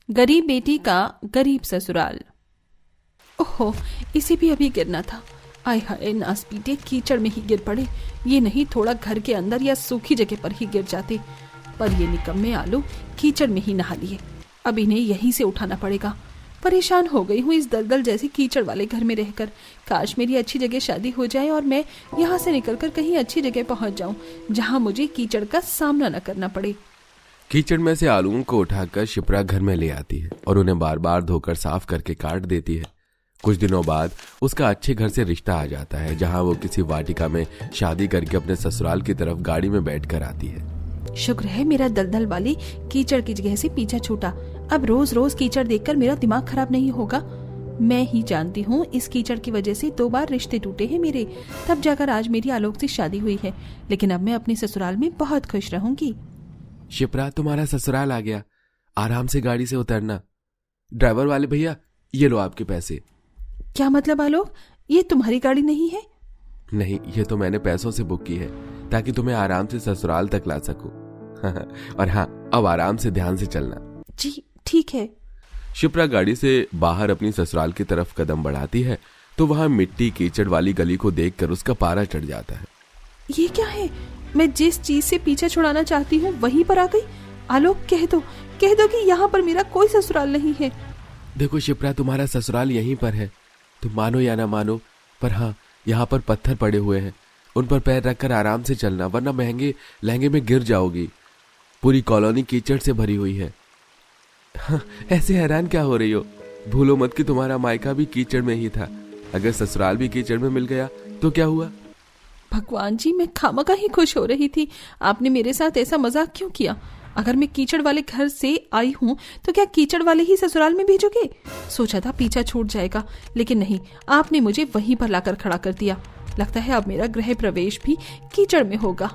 गरीब बेटी का गरीब ससुराल। ओहो, इसे भी अभी गिरना था। आय हाय, नास पीटे, कीचड़ में ही गिर पड़े। ये नहीं थोड़ा घर के अंदर या सूखी जगह पर ही गिर जाते, पर ये निकम्मे आलू कीचड़ में ही नहा लिए। अब इन्हें यहीं से उठाना पड़ेगा। परेशान हो गई हूँ इस दलदल जैसे कीचड़ वाले घर में रहकर। काश मेरी अच्छी जगह शादी हो जाए और मैं यहाँ से निकलकर कहीं अच्छी जगह पहुँच जाऊँ जहाँ मुझे कीचड़ का सामना न करना पड़े। कीचड़ में से आलूओं को उठाकर शिप्रा घर में ले आती है और उन्हें बार बार धोकर साफ करके काट देती है। कुछ दिनों बाद उसका अच्छे घर से रिश्ता आ जाता है, जहाँ वो किसी वाटिका में शादी करके अपने ससुराल की तरफ गाड़ी में बैठकर आती है। शुक्र है मेरा दलदल वाली कीचड़ की जगह से पीछा छूटा। अब रोज रोज कीचड़ देखकर मेरा दिमाग खराब नहीं होगा। मैं ही जानती हूँ इस कीचड़ की वजह से 2 बार रिश्ते टूटे हैं मेरे, तब जाकर आज मेरी आलोक से शादी हुई है। लेकिन अब मैं अपने ससुराल में बहुत खुश रहूंगी। शिप्रा, तुम्हारा ससुराल आ गया। आराम से गाड़ी से उतरना। ड्राइवर वाले भैया, ये लो आपके पैसे। क्या मतलब आलोक, ये तुम्हारी गाड़ी नहीं है? नहीं, ये तो मैंने पैसों से बुक की है ताकि तुम्हें आराम से ससुराल तक ला सकूं। और हाँ, अब आराम से ध्यान से चलना। जी ठीक है। शिप्रा गाड़ी से बाहर अपनी ससुराल की तरफ कदम बढ़ाती है तो वहां मिट्टी कीचड़ वाली गली को देखकर उसका पारा चढ़ जाता है। ये क्या है? मैं जिस चीज से पीछा छुड़ाना चाहती हूँ वहीं पर आ गई। आलोक, कह दो कि यहाँ पर मेरा कोई ससुराल नहीं है। देखो शिप्रा, तुम्हारा ससुराल यहीं पर है। तुम मानो या ना मानो, पर हाँ, यहाँ पर पत्थर पड़े हुए हैं। उन पर पैर रखकर आराम से चलना, वरना महंगे लहंगे में गिर जाओगी। पूरी कॉलोनी कीचड़ से भरी हुई है। हाँ, ऐसे हैरान क्या हो रही हो? भूलो मत कि तुम्हारा मायका भी कीचड़ में ही था। अगर ससुराल भी कीचड़ में मिल गया तो क्या हुआ? भगवान जी, मैं खामखा ही खुश हो रही थी। आपने मेरे साथ ऐसा मजाक क्यों किया? अगर मैं कीचड़ वाले घर से आई हूँ तो क्या कीचड़ वाले ही ससुराल में भेजोगे? सोचा था पीछा छूट जाएगा, लेकिन नहीं, आपने मुझे वहीं पर लाकर खड़ा कर दिया। लगता है अब मेरा गृह प्रवेश भी कीचड़ में होगा।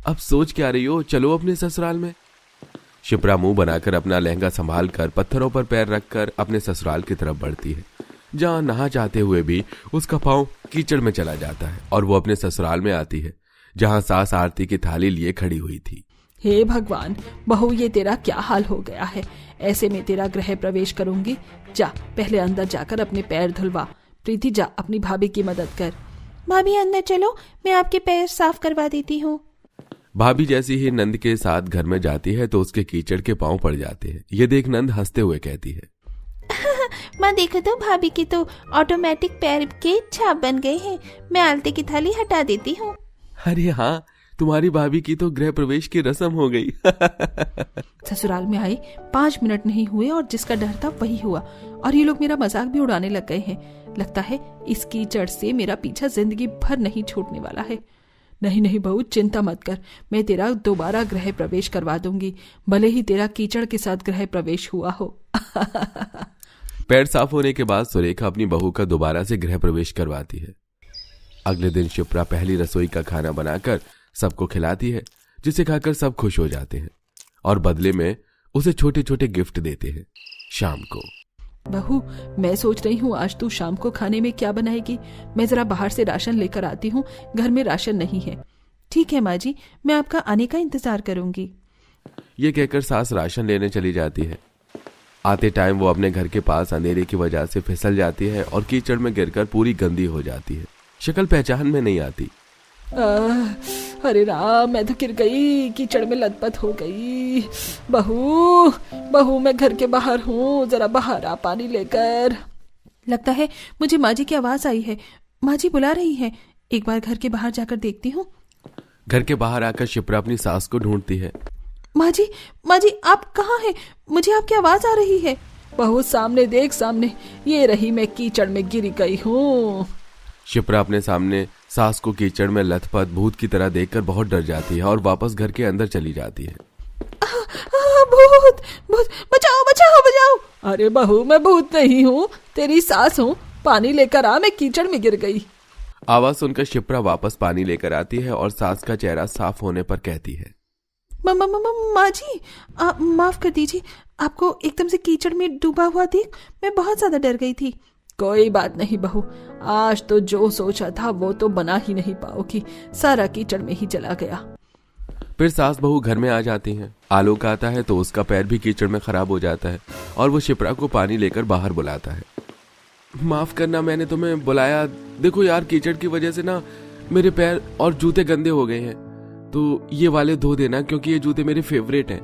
अब सोच क्या रही हो? चलो अपने ससुराल में। शिप्रा मुंह बनाकर अपना लहंगा संभाल कर पत्थरों पर पैर रखकर अपने ससुराल की तरफ बढ़ती है, जहाँ नहा चाहते हुए भी उसका पांव कीचड़ में चला जाता है और वो अपने ससुराल में आती है, जहाँ सास आरती की थाली लिए खड़ी हुई थी। हे भगवान, बहू, ये तेरा क्या हाल हो गया है? ऐसे में तेरा गृह प्रवेश करूंगी? जा, पहले अंदर जाकर अपने पैर धुलवा। प्रीति, जा अपनी भाभी की मदद कर। भाभी अंदर चलो, मैं आपके पैर साफ करवा देती हूँ। भाभी जैसी ही नंद के साथ घर में जाती है तो उसके कीचड़ के पांव पड़ जाते हैं। ये देख नंद हंसते हुए कहती है, माँ देखो तो, भाभी के तो ऑटोमेटिक पैर के छाप बन गए हैं। मैं आलते की थाली हटा देती हूँ। अरे हाँ, तुम्हारी भाभी की तो गृह प्रवेश की रस्म हो गई। ससुराल में आए 5 मिनट नहीं हुए और जिसका डर था वही हुआ, और ये लोग मेरा मजाक भी उड़ाने लग गए हैं। लगता है इस कीचड़ से मेरा पीछा जिंदगी भर नहीं छूटने वाला है। नहीं नहीं बहू, चिंता मत कर, मैं तेरा दोबारा गृह प्रवेश करवा दूंगी, भले ही तेरा कीचड़ के साथ गृह प्रवेश हुआ हो। पैर साफ होने के बाद सुरेखा अपनी बहू का दोबारा से गृह प्रवेश करवाती है। अगले दिन शिप्रा पहली रसोई का खाना बनाकर सबको खिलाती है, जिसे खाकर सब खुश हो जाते हैं और बदले में उसे छोटे छोटे गिफ्ट देते हैं। शाम को, बहू, मैं सोच रही हूँ आज तू शाम को खाने में क्या बनाएगी? मैं जरा बाहर से राशन लेकर आती हूँ, घर में राशन नहीं है। ठीक है माँ जी, मैं आपका आने का इंतजार करूंगी। ये कहकर सास राशन लेने चली जाती है। आते टाइम वो अपने घर के पास अंधेरे की वजह से फिसल जाती है और कीचड़ में गिरकर पूरी गंदी हो जाती है। शक्ल पहचान में नहीं आती। अरे राम, मैं तो गिर गई, कीचड़ में लथपथ हो गई। बहू बहू, मैं घर के बाहर हूँ, जरा बाहर आ पानी लेकर। लगता है मुझे माँ जी की आवाज आई है। माँ जी बुला रही है, एक बार घर के बाहर जाकर देखती हूँ। घर के बाहर आकर शिप्रा अपनी सास को ढूंढती है। माँ जी आप कहाँ हैं? मुझे आपकी आवाज आ रही है। बहू सामने देख, सामने, ये रही मैं कीचड़ में गिरी गई हूँ। शिप्रा अपने सामने सास को कीचड़ में लथपथ भूत की तरह देखकर बहुत डर जाती है और वापस घर के अंदर चली जाती है। भूत भूत, बचाओ बचाओ बचाओ। अरे बहू, मैं भूत नहीं हूँ, तेरी सास हूँ। पानी लेकर आ, मैं कीचड़ में गिर गई। आवाज सुनकर शिप्रा वापस पानी लेकर आती है और सास का चेहरा साफ होने पर कहती है, माँ जी, माफ कर दीजिए, आपको एकदम से कीचड़ में डूबा हुआ देख मैं बहुत ज्यादा डर गई थी। कोई बात नहीं बहू, आज तो जो सोचा था वो तो बना ही नहीं पाओगी, सारा कीचड़ में ही चला गया। फिर सास बहू घर में आ जाती हैं। आलोक आता है तो उसका पैर भी कीचड़ में खराब हो जाता है और वो शिप्रा को पानी लेकर बाहर बुलाता है। माफ करना, मैंने तुम्हें बुलाया। देखो यार, कीचड़ की वजह से ना मेरे पैर और जूते गंदे हो गए हैं, तो ये वाले धो देना क्योंकि ये जूते मेरे फेवरेट हैं।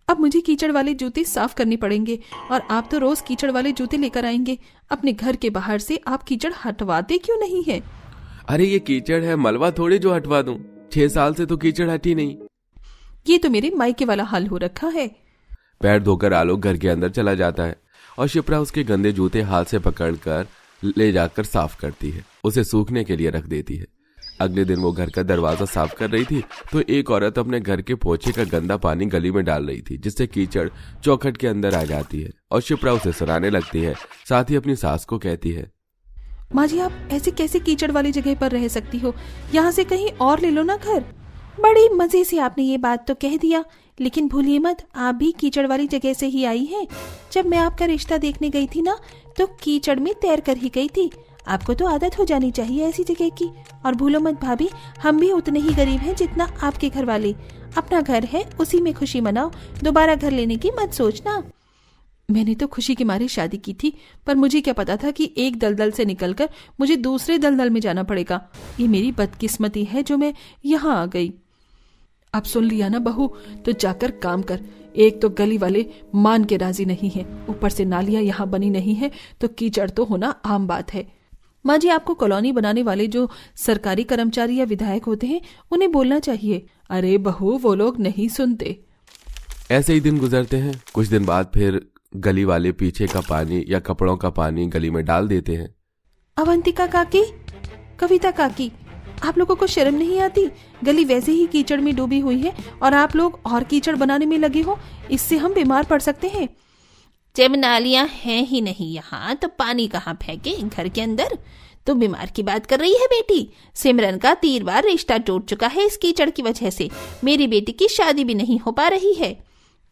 अब मुझे कीचड़ वाले जूते साफ करने पड़ेंगे और आप तो रोज कीचड़ वाले जूते लेकर आएंगे। अपने घर के बाहर से आप कीचड़ हटवाते क्यों नहीं है? अरे ये कीचड़ है, मलबा थोड़े जो हटवा दूं। 6 साल से तो कीचड़ हटी नहीं। ये तो मेरे मायके वाला हाल हो रखा है। पैर धोकर आलोक घर के अंदर चला जाता है और शिप्रा उसके गंदे जूते हाथ से पकड़कर ले जाकर साफ करती है, उसे सूखने के लिए रख देती है। अगले दिन वो घर का दरवाजा साफ कर रही थी तो एक औरत अपने घर के पोछे का गंदा पानी गली में डाल रही थी, जिससे कीचड़ चौखट के अंदर आ जाती है और शिप्रा उसे सुनाने लगती है। साथ ही अपनी सास को कहती है, माँ जी, आप ऐसे कैसे कीचड़ वाली जगह पर रह सकती हो? यहाँ से कहीं और ले लो ना घर। बड़ी मजे से आपने ये बात तो कह दिया, लेकिन भूलिए मत, आप भी कीचड़ वाली जगह से ही आई हैं। जब मैं आपका रिश्ता देखने गई थी ना, तो कीचड़ में तैर कर ही गई थी। आपको तो आदत हो जानी चाहिए ऐसी जगह की। और भूलो मत भाभी, हम भी उतने ही गरीब हैं जितना आपके घर वाले। अपना घर है, उसी में खुशी मनाओ, दोबारा घर लेने की मत सोचना। मैंने तो खुशी के मारे शादी की थी, पर मुझे क्या पता था कि एक दलदल से निकलकर मुझे दूसरे दलदल में जाना पड़ेगा। ये मेरी बदकिस्मती है जो मैं यहाँ आ गई। अब सुन लिया ना बहू, तो जाकर काम कर। एक तो गली वाले मान के राजी नहीं है, ऊपर से नालियां यहाँ बनी नहीं है, तो कीचड़ तो होना आम बात है। माँ जी, आपको कॉलोनी बनाने वाले जो सरकारी कर्मचारी या विधायक होते हैं, उन्हें बोलना चाहिए। अरे बहू, वो लोग नहीं सुनते। ऐसे ही दिन गुजरते हैं। कुछ दिन बाद फिर गली वाले पीछे का पानी या कपड़ों का पानी गली में डाल देते हैं। अवंतिका काकी, कविता काकी, आप लोगों को शर्म नहीं आती? गली वैसे ही कीचड़ में डूबी हुई है और आप लोग और कीचड़ बनाने में लगे हो। इससे हम बीमार पड़ सकते हैं। जब नालियां हैं ही नहीं यहाँ, तो पानी कहाँ फेंके घर के अंदर? तुम बीमार की बात कर रही है बेटी? सिमरन का 3 बार रिश्ता टूट चुका है इस कीचड़ की वजह से। मेरी बेटी की शादी भी नहीं हो पा रही है।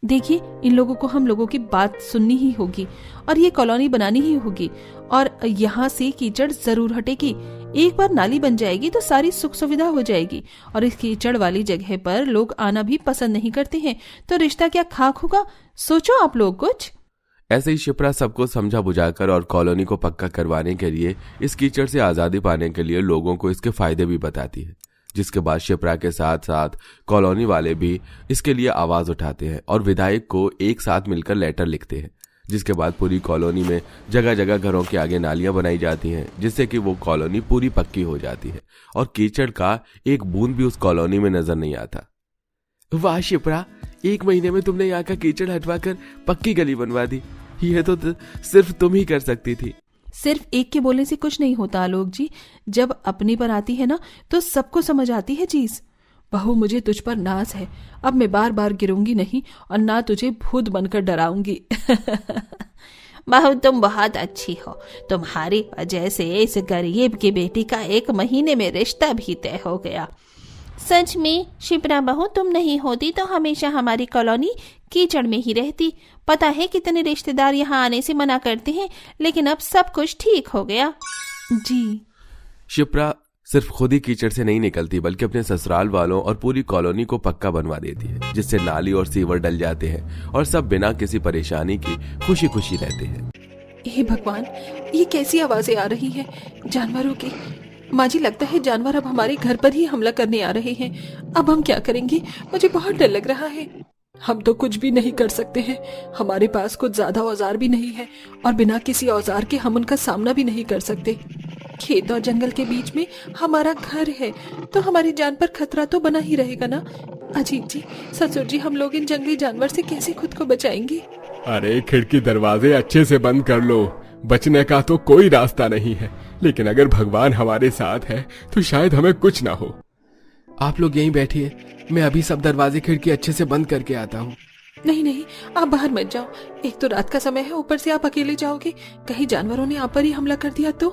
देखिए, इन लोगों को हम लोगों की बात सुननी ही होगी और ये कॉलोनी बनानी ही होगी, और यहाँ से कीचड़ जरूर हटेगी। एक बार नाली बन जाएगी तो सारी सुख सुविधा हो जाएगी, और इस कीचड़ वाली जगह पर लोग आना भी पसंद नहीं करते हैं, तो रिश्ता क्या खाक होगा? सोचो आप लोग कुछ। ऐसे ही शिप्रा सबको समझा बुझाकर और कॉलोनी को पक्का करवाने के लिए, इस कीचड़ से आजादी पाने के लिए लोगों को इसके फायदे भी बताती है। जिसके बाद शिप्रा के साथ साथ कॉलोनी वाले भी इसके लिए आवाज उठाते हैं और विधायक को एक साथ मिलकर लेटर लिखते हैं। जिसके बाद पूरी कॉलोनी में जगह जगह घरों के आगे नालियां बनाई जाती हैं, जिससे कि वो कॉलोनी पूरी पक्की हो जाती है और कीचड़ का एक बूंद भी उस कॉलोनी में नजर नहीं आता। वाह शिप्रा, 1 महीने में तुमने यहाँ का कीचड़ हटवाकर पक्की गली बनवा दी। ये तो सिर्फ तुम ही कर सकती थी। सिर्फ एक के बोलने से कुछ नहीं होता आलोक जी। जब अपनी पर आती है ना, तो सबको समझ आती है चीज। बहू, मुझे तुझ पर नाज है। अब मैं बार बार गिरूंगी नहीं और ना तुझे भूत बनकर डराऊंगी। बहू, तुम बहुत अच्छी हो। तुम्हारी वजह से इस गरीब की बेटी का 1 महीने में रिश्ता भी तय हो गया। सच में शिप्रा बहू, तुम नहीं होती तो हमेशा हमारी कॉलोनी कीचड़ में ही रहती। पता है कितने रिश्तेदार यहाँ आने से मना करते हैं, लेकिन अब सब कुछ ठीक हो गया। जी। शिप्रा सिर्फ खुद ही कीचड़ से नहीं निकलती, बल्कि अपने ससुराल वालों और पूरी कॉलोनी को पक्का बनवा देती है, जिससे नाली और सीवर डल जाते हैं और सब बिना किसी परेशानी की खुशी खुशी रहते हैं। हे भगवान, ये कैसी आवाजें आ रही हैं? जानवरों की। माँ जी, लगता है जानवर अब हमारे घर पर ही हमला करने आ रहे हैं। अब हम क्या करेंगे? मुझे बहुत डर लग रहा है। हम तो कुछ भी नहीं कर सकते हैं। हमारे पास कुछ ज्यादा औजार भी नहीं है और बिना किसी औजार के हम उनका सामना भी नहीं कर सकते। खेत और जंगल के बीच में हमारा घर है, तो हमारी जान पर खतरा तो बना ही रहेगा ना। अजीत जी, ससुर जी, हम लोग इन जंगली जानवर से कैसे खुद को बचाएंगे? अरे खिड़की दरवाजे अच्छे से बंद कर लो। बचने का तो कोई रास्ता नहीं है, लेकिन अगर भगवान हमारे साथ है तो शायद हमें कुछ ना हो। आप लोग यहीं बैठिए, मैं अभी सब दरवाजे खिड़की अच्छे से बंद करके आता हूँ। नहीं नहीं, आप बाहर मत जाओ। एक तो रात का समय है, ऊपर से आप अकेले जाओगे। कहीं जानवरों ने आप पर ही हमला कर दिया तो?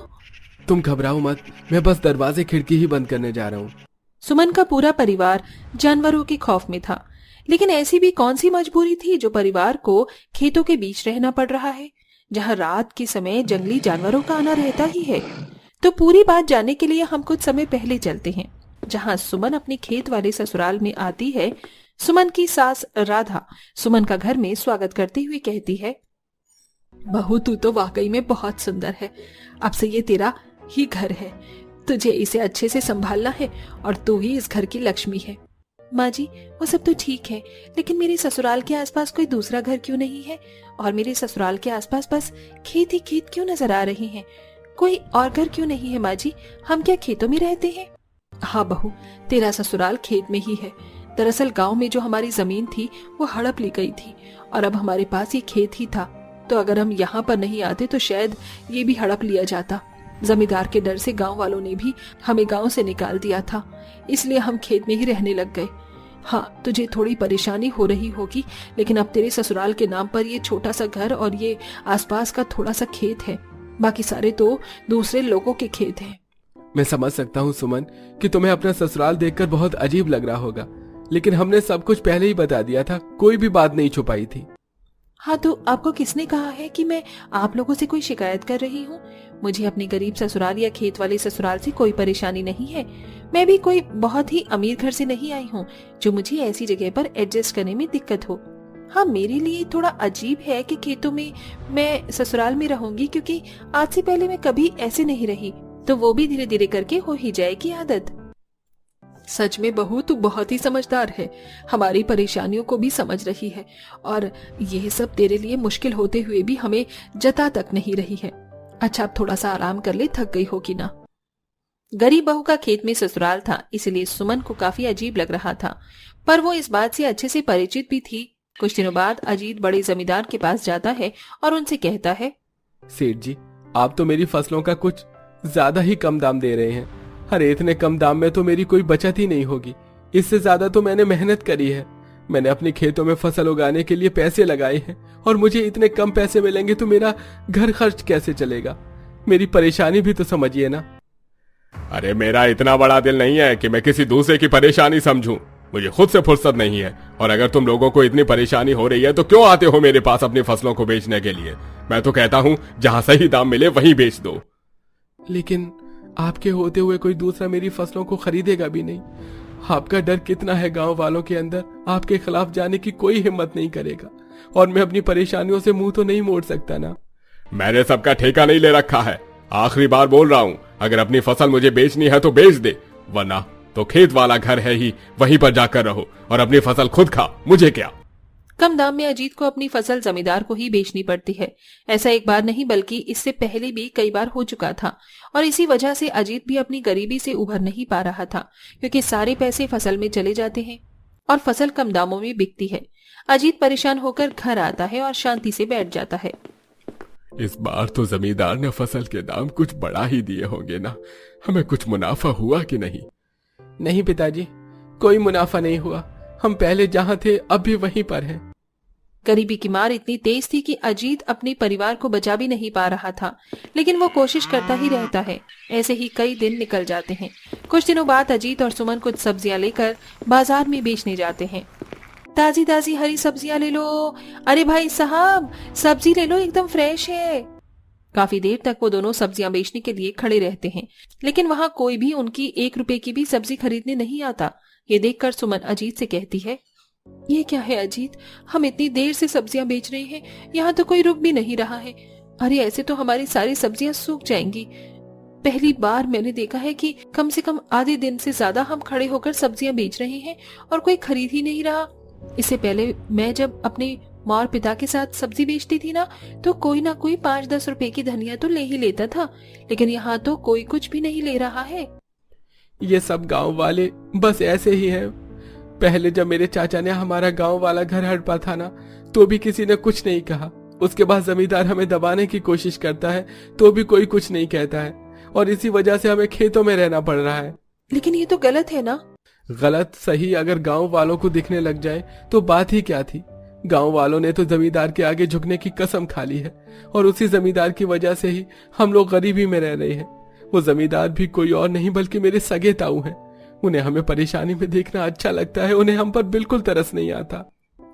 तुम घबराओ मत, मैं बस दरवाजे खिड़की ही बंद करने जा रहा हूँ। सुमन का पूरा परिवार जानवरों के खौफ में था, लेकिन ऐसी भी कौन सी मजबूरी थी जो परिवार को खेतों के बीच रहना पड़ रहा है, जहाँ रात के समय जंगली जानवरों का आना रहता ही है। तो पूरी बात जानने के लिए हम कुछ समय पहले चलते हैं। जहां सुमन अपने खेत वाले ससुराल में आती है। सुमन की सास राधा सुमन का घर में स्वागत करते हुए कहती है, बहू तू तो वाकई में बहुत सुंदर है। अब से ये तेरा ही घर है, तुझे इसे अच्छे से संभालना है और तू ही इस घर की लक्ष्मी है। माँ जी, वो सब तो ठीक है, लेकिन मेरे ससुराल के आसपास कोई दूसरा घर क्यों नहीं है? और मेरे ससुराल के आसपास बस खेत ही खेत क्यों नजर आ रहे हैं? कोई और घर क्यों नहीं है माँ जी? हम क्या खेतों में रहते हैं? हाँ बहू, तेरा ससुराल खेत में ही है। दरअसल गांव में जो हमारी जमीन थी वो हड़प ली गई थी और अब हमारे पास ये खेत ही था। तो अगर हम यहाँ पर नहीं आते तो शायद ये भी हड़प लिया जाता। जमींदार के डर से गांव वालों ने भी हमें गांव से निकाल दिया था, इसलिए हम खेत में ही रहने लग गए। हाँ, तुझे थोड़ी परेशानी हो रही होगी, लेकिन अब तेरे ससुराल के नाम पर ये छोटा सा घर और ये आसपास का थोड़ा सा खेत है, बाकी सारे तो दूसरे लोगों के खेत हैं। मैं समझ सकता हूँ सुमन कि तुम्हें अपना ससुराल देखकर बहुत अजीब लग रहा होगा, लेकिन हमने सब कुछ पहले ही बता दिया था, कोई भी बात नहीं छुपाई थी। हाँ, तो आपको किसने कहा है कि मैं आप लोगों से कोई शिकायत कर रही हूँ? मुझे अपने गरीब ससुराल या खेत वाले ससुराल से कोई परेशानी नहीं है। मैं भी कोई बहुत ही अमीर घर से नहीं आई हूँ जो मुझे ऐसी जगह पर एडजस्ट करने में दिक्कत हो। हाँ, मेरे लिए थोड़ा अजीब है कि खेतों में मैं ससुराल में रहूंगी, क्योंकि आज से पहले मैं कभी ऐसे नहीं रही, तो वो भी धीरे धीरे करके हो ही जाएगी आदत। सच में बहू, तू बहुत ही समझदार है, हमारी परेशानियों को भी समझ रही है और यह सब तेरे लिए मुश्किल होते हुए भी हमें जता तक नहीं रही है। अच्छा, अब थोड़ा सा आराम कर ले, थक गई होगी ना। गरीब बहू का खेत में ससुराल था, इसलिए सुमन को काफी अजीब लग रहा था, पर वो इस बात से अच्छे से परिचित भी थी। कुछ दिनों बाद अजीत बड़े जमींदार के पास जाता है और उनसे कहता है, सेठ जी, आप तो मेरी फसलों का कुछ ज्यादा ही कम दाम दे रहे हैं। अरे इतने कम दाम में तो मेरी कोई बचत ही नहीं होगी। इससे ज्यादा तो मैंने मेहनत करी है, मैंने अपने खेतों में फसल उगाने के लिए पैसे लगाए हैं और मुझे इतने कम पैसे मिलेंगे तो मेरा घर खर्च कैसे चलेगा? मेरी परेशानी भी तो समझिए ना। अरे मेरा इतना बड़ा दिल नहीं है कि मैं किसी दूसरे की परेशानी समझूं। मुझे खुद से फुर्सत नहीं है, और अगर तुम लोगों को इतनी परेशानी हो रही है तो क्यों आते हो मेरे पास अपनी फसलों को बेचने के लिए? मैं तो कहता हूँ जहाँ सही दाम मिले वहीं बेच दो। लेकिन आपके होते हुए कोई दूसरा मेरी फसलों को खरीदेगा भी नहीं। आपका डर कितना है गांव वालों के अंदर, आपके खिलाफ जाने की कोई हिम्मत नहीं करेगा, और मैं अपनी परेशानियों से मुंह तो नहीं मोड़ सकता ना। मैंने सबका ठेका नहीं ले रखा है, आखिरी बार बोल रहा हूँ, अगर अपनी फसल मुझे बेचनी है तो बेच दे, वरना तो खेत वाला घर है ही, वहीं पर जाकर रहो और अपनी फसल खुद खा, मुझे क्या। कम दाम में अजीत को अपनी फसल जमींदार को ही बेचनी पड़ती है। ऐसा एक बार नहीं बल्कि इससे पहले भी कई बार हो चुका था, और इसी वजह से अजीत भी अपनी गरीबी से उभर नहीं पा रहा था, क्योंकि सारे पैसे फसल में चले जाते हैं और फसल कम दामों में बिकती है। अजीत परेशान होकर घर आता है और शांति से बैठ जाता है। इस बार तो जमींदार ने फसल के दाम कुछ बढ़ा ही दिए होंगे ना, हमें कुछ मुनाफा हुआ कि नहीं? नहीं पिताजी, कोई मुनाफा नहीं हुआ, हम पहले जहाँ थे अब भी वहीं पर हैं। गरीबी की मार इतनी तेज थी कि अजीत अपने परिवार को बचा भी नहीं पा रहा था, लेकिन वो कोशिश करता ही रहता है। ऐसे ही कई दिन निकल जाते हैं। कुछ दिनों बाद अजीत और सुमन कुछ सब्जियां लेकर बाजार में बेचने जाते हैं। ताजी ताजी हरी सब्जियां ले लो। अरे भाई साहब, सब्जी ले लो, एकदम फ्रेश है। काफी देर तक वो दोनों सब्जियां बेचने के लिए खड़े रहते हैं, लेकिन वहां कोई भी उनकी 1 रुपए की भी सब्जी खरीदने नहीं आता। ये देखकर सुमन अजीत से कहती है, ये क्या है अजीत, हम इतनी देर से सब्जियां बेच रहे हैं, यहाँ तो कोई रुक भी नहीं रहा है। अरे ऐसे तो हमारी सारी सब्जियां सूख जाएंगी। पहली बार मैंने देखा है कि कम से कम आधे दिन से ज्यादा हम खड़े होकर सब्जियां बेच रहे हैं और कोई खरीद ही नहीं रहा। इससे पहले मैं जब अपने माँ और पिता के साथ सब्जी बेचती थी ना, तो कोई ना कोई 5-10 रुपए की धनिया तो ले ही लेता था, लेकिन यहाँ तो कोई कुछ भी नहीं ले रहा है। ये सब गांव वाले बस ऐसे ही हैं। पहले जब मेरे चाचा ने हमारा गांव वाला घर हड़पा था ना, तो भी किसी ने कुछ नहीं कहा। उसके बाद जमींदार हमें दबाने की कोशिश करता है तो भी कोई कुछ नहीं कहता है, और इसी वजह से हमें खेतों में रहना पड़ रहा है। लेकिन ये तो गलत है ना। गलत सही अगर गांव वालों को दिखने लग जाए तो बात ही क्या थी। गांव वालों ने तो जमींदार के आगे झुकने की कसम खा ली है, और उसी जमींदार की वजह से ही हम लोग गरीबी में रह रहे हैं। वो जमींदार भी कोई और नहीं बल्कि मेरे सगे ताऊ हैं। उन्हें हमें परेशानी में देखना अच्छा लगता है, उन्हें हम पर बिल्कुल तरस नहीं आता।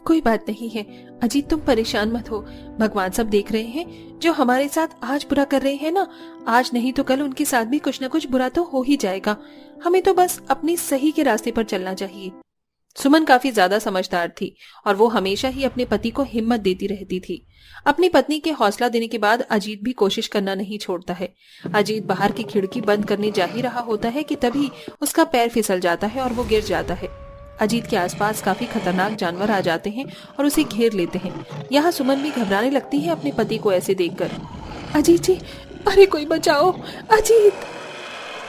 कोई बात नहीं है अजीत, तुम परेशान मत हो। भगवान सब देख रहे हैं। जो हमारे साथ आज बुरा कर रहे हैं ना, आज नहीं तो कल उनके साथ भी कुछ न कुछ बुरा तो हो ही जाएगा। हमें तो बस अपनी सही के रास्ते पर चलना चाहिए। सुमन काफी ज्यादा समझदार थी और वो हमेशा ही अपने पति को हिम्मत देती रहती थी। अपनी पत्नी के हौसला देने के बाद अजीत भी कोशिश करना नहीं छोड़ता है। अजीत बाहर की खिड़की बंद करने जा ही रहा होता है कि तभी उसका पैर फिसल जाता है और वो गिर जाता है। अजीत के आसपास काफी खतरनाक जानवर आ जाते हैं और उसे घेर लेते हैं। यहाँ सुमन भी घबराने लगती है अपने पति को ऐसे देखकर। अजीत जी, अरे कोई बचाओ, अजीत!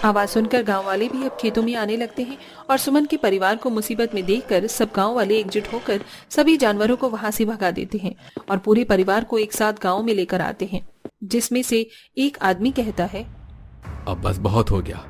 आवाज सुनकर गांव वाले भी अब खेतों में आने लगते हैं और सुमन के परिवार को मुसीबत में देखकर सब गांव वाले एकजुट होकर सभी जानवरों को वहां से भगा देते हैं और पूरे परिवार को एक साथ गांव में लेकर आते हैं, जिसमें से एक आदमी कहता है, अब बस बहुत हो गया।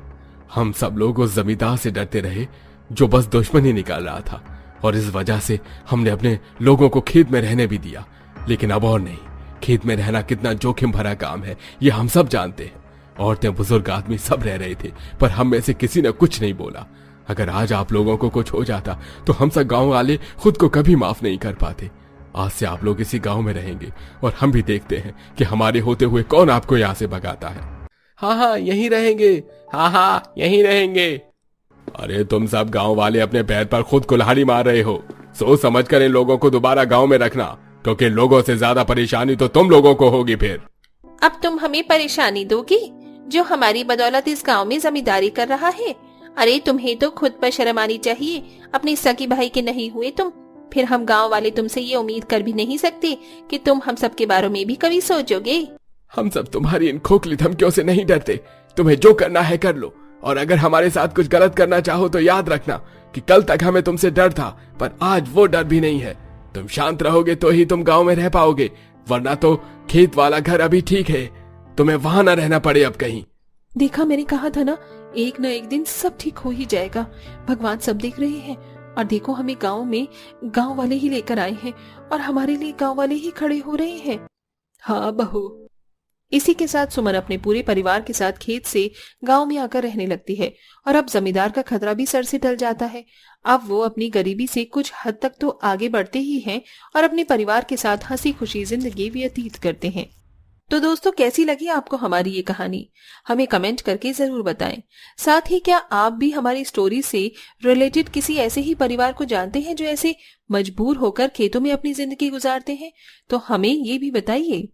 हम सब लोग उस जमींदार से डरते रहे जो बस दुश्मनी निकाल रहा था, और इस वजह से हमने अपने लोगों को खेत में रहने भी दिया। लेकिन अब और नहीं। खेत में रहना कितना जोखिम भरा काम है, ये हम सब जानते हैं। औरतें, बुजुर्ग आदमी सब रह रहे थे, पर हम में से किसी ने कुछ नहीं बोला। अगर आज आप लोगों को कुछ हो जाता तो हम सब गांव वाले खुद को कभी माफ नहीं कर पाते। आज से आप लोग इसी गांव में रहेंगे और हम भी देखते हैं कि हमारे होते हुए कौन आपको यहाँ से भगाता है। हाँ यहीं रहेंगे, हाँ यहीं रहेंगे। अरे तुम सब गांव वाले अपने पैर पर खुद कुल्हाड़ी मार रहे हो। सोच समझ कर इन लोगों को दोबारा गांव में रखना, क्योंकि लोगों से ज्यादा परेशानी तो तुम लोगों को होगी फिर। अब तुम हमें परेशानी दोगी जो हमारी बदौलत इस गांव में जमींदारी कर रहा है? अरे तुम्हें तो खुद पर शर्म आनी चाहिए। अपने सगी भाई के नहीं हुए तुम, फिर हम गांव वाले तुमसे ये उम्मीद कर भी नहीं सकते कि तुम हम सब के बारे में भी कभी सोचोगे। हम सब तुम्हारी इन खोखली धमकियों से नहीं डरते। तुम्हें जो करना है कर लो, और अगर हमारे साथ कुछ गलत करना चाहो तो याद रखना कि कल तक हमें तुमसे डर था, पर आज वो डर भी नहीं है। तुम शांत रहोगे तो ही तुम गांव में रह पाओगे, वरना तो खेत वाला घर अभी ठीक है, तुम्हें वहां ना रहना पड़े अब कहीं। देखा, मैंने कहा था ना, एक न एक दिन सब ठीक हो ही जाएगा। भगवान सब देख रहे हैं। और देखो, हमें गांव में गांव वाले ही लेकर आए हैं और हमारे लिए गांव वाले ही खड़े हो रहे हैं। हाँ बहू। इसी के साथ सुमन अपने पूरे परिवार के साथ खेत से गांव में आकर रहने लगती है और अब जमींदार का खतरा भी सर से टल जाता है। अब वो अपनी गरीबी से कुछ हद तक तो आगे बढ़ते ही हैं और अपने परिवार के साथ हंसी खुशी जिंदगी व्यतीत करते हैं। तो दोस्तों, कैसी लगी आपको हमारी ये कहानी? हमें कमेंट करके जरूर बताएं। साथ ही क्या आप भी हमारी स्टोरी से रिलेटेड किसी ऐसे ही परिवार को जानते हैं जो ऐसे मजबूर होकर खेतों में अपनी जिंदगी गुजारते हैं? तो हमें ये भी बताइए।